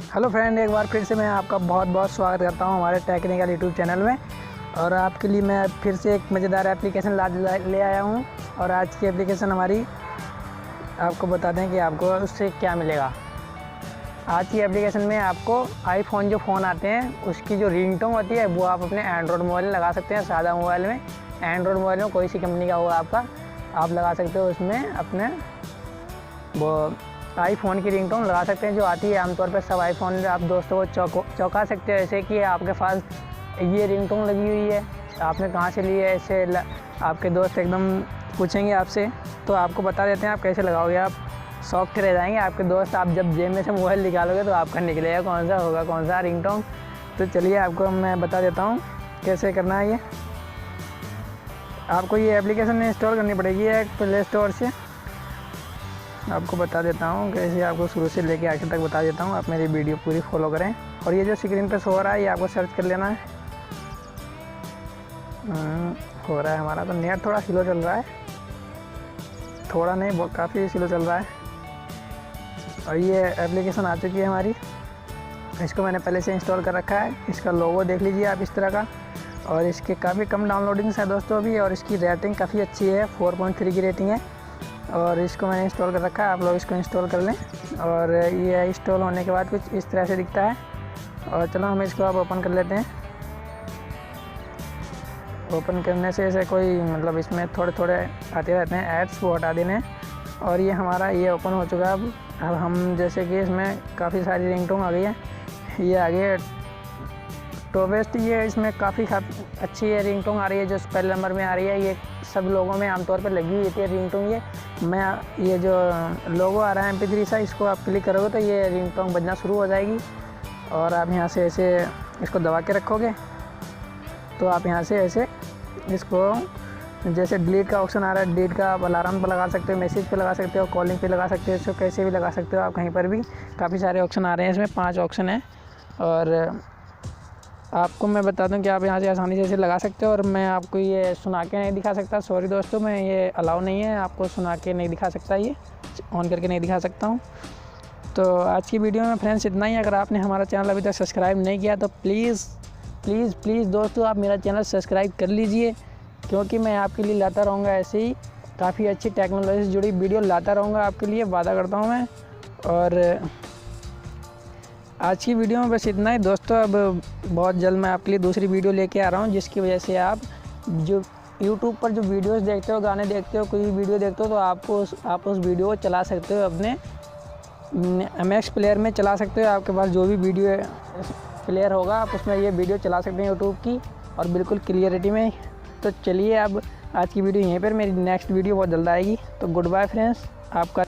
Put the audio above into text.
Hello friend, एक बार फिर से मैं आपका बहुत बहुत स्वागत करता हूं हमारे टेक्निकल यूट्यूब चैनल में। और आपके लिए मैं फिर से एक मज़ेदार एप्लीकेशन ले आया हूं। और आज की एप्लीकेशन हमारी आपको बता दें कि आपको उससे क्या मिलेगा। आज की एप्लीकेशन में आपको आईफोन जो फ़ोन आते हैं उसकी जो रिंगटोन होती है वो आप अपने एंड्रॉयड मोबाइल में लगा सकते हैं। सादा मोबाइल में, एंड्रॉयड मोबाइल में कोई सी कंपनी का होगा आपका, आप लगा सकते हो उसमें अपने वो आईफोन की रिंगटोन लगा सकते हैं जो आती है आमतौर पर सब आईफोन में। आप दोस्तों को चौंका सकते हो ऐसे कि आपके पास ये रिंगटोन लगी हुई है, आपने कहाँ से ली है। ऐसे आपके दोस्त एकदम पूछेंगे आपसे, तो आपको बता देते हैं आप कैसे लगाओगे। आप शौक रह जाएंगे आपके दोस्त। आप जब जेब में से मोबाइल निकालोगे तो आपका निकलेगा कौन सा होगा, कौन सा रिंगटोन। तो चलिए आपको मैं बता देता हूँ कैसे करना है। ये आपको ये एप्लीकेशन इंस्टॉल करनी पड़ेगी एक प्ले स्टोर से। आपको बता देता हूँ कैसे, आपको शुरू से लेके आखिर तक बता देता हूँ। आप मेरी वीडियो पूरी फॉलो करें। और ये जो स्क्रीन पे शो हो रहा है ये आपको सर्च कर लेना है। हो रहा है हमारा तो नेट थोड़ा स्लो चल रहा है, थोड़ा नहीं बहुत काफ़ी स्लो चल रहा है। और ये एप्लीकेशन आ चुकी है हमारी, इसको मैंने पहले से इंस्टॉल कर रखा है। इसका लोगो देख लीजिए आप इस तरह का। और इसके काफ़ी कम डाउनलोडिंग्स है दोस्तों अभी। और इसकी रेटिंग काफ़ी अच्छी है, 4.3 की रेटिंग है। और इसको मैंने इंस्टॉल कर रखा है, आप लोग इसको इंस्टॉल कर लें। और ये इंस्टॉल होने के बाद कुछ इस तरह से दिखता है। और चलो हम इसको अब ओपन कर लेते हैं। ओपन करने से ऐसे कोई मतलब इसमें थोड़े थोड़े आते रहते हैं एड्स, वो हटा देने। और ये हमारा ये ओपन हो चुका है। अब हम जैसे कि इसमें काफ़ी सारी रिंगटोन आ गई है। ये आ गई है टॉपेस्ट, ये इसमें काफ़ी अच्छी है रिंगटोन आ रही है जो पहले नंबर में आ रही है। ये सब लोगों में आमतौर पर लगी हुई थी रिंगटोन। ये जो लोगो आ रहा है MP3 सा, इसको आप क्लिक करोगे तो ये रिंगटोन बजना शुरू हो जाएगी। और आप यहाँ से ऐसे इसको दबा के रखोगे तो आप यहाँ से ऐसे इसको जैसे डिलीट का ऑप्शन आ रहा है, डिलीट का आप अलार्म पर लगा सकते हो, मैसेज पे लगा सकते हो, कॉलिंग पे लगा सकते हो, इसको कैसे भी लगा सकते हो आप कहीं पर भी। काफ़ी सारे ऑप्शन आ रहे हैं इसमें, 5 ऑप्शन हैं। और आपको मैं बता दूं कि आप यहाँ से आसानी से इसे लगा सकते हो। और मैं आपको ये सुना के नहीं दिखा सकता, सॉरी दोस्तों, मैं ये अलाउ नहीं है, आपको सुना के नहीं दिखा सकता, ये ऑन करके नहीं दिखा सकता हूँ। तो आज की वीडियो में फ्रेंड्स इतना ही। अगर आपने हमारा चैनल अभी तक सब्सक्राइब नहीं किया तो प्लीज़ प्लीज़ प्लीज़ दोस्तों आप मेरा चैनल सब्सक्राइब कर लीजिए, क्योंकि मैं आपके लिए लाता रहूँगा ऐसे ही काफ़ी अच्छी टेक्नोलॉजी से जुड़ी वीडियो लाता रहूँगा आपके लिए, वादा करता हूँ मैं। और आज की वीडियो में बस इतना ही दोस्तों। अब बहुत जल्द मैं आपके लिए दूसरी वीडियो लेके आ रहा हूँ, जिसकी वजह से आप जो YouTube पर जो वीडियोस देखते हो, गाने देखते हो, कोई वीडियो देखते हो, तो आप उस वीडियो को चला सकते हो अपने MX प्लेयर में चला सकते हो। आपके पास जो भी वीडियो प्लेयर होगा आप उसमें ये वीडियो चला सकते हैं YouTube की, और बिल्कुल क्लियरिटी में। तो चलिए अब आज की वीडियो यहीं पर, मेरी नेक्स्ट वीडियो बहुत जल्द आएगी। तो गुड बाय फ्रेंड्स, आपका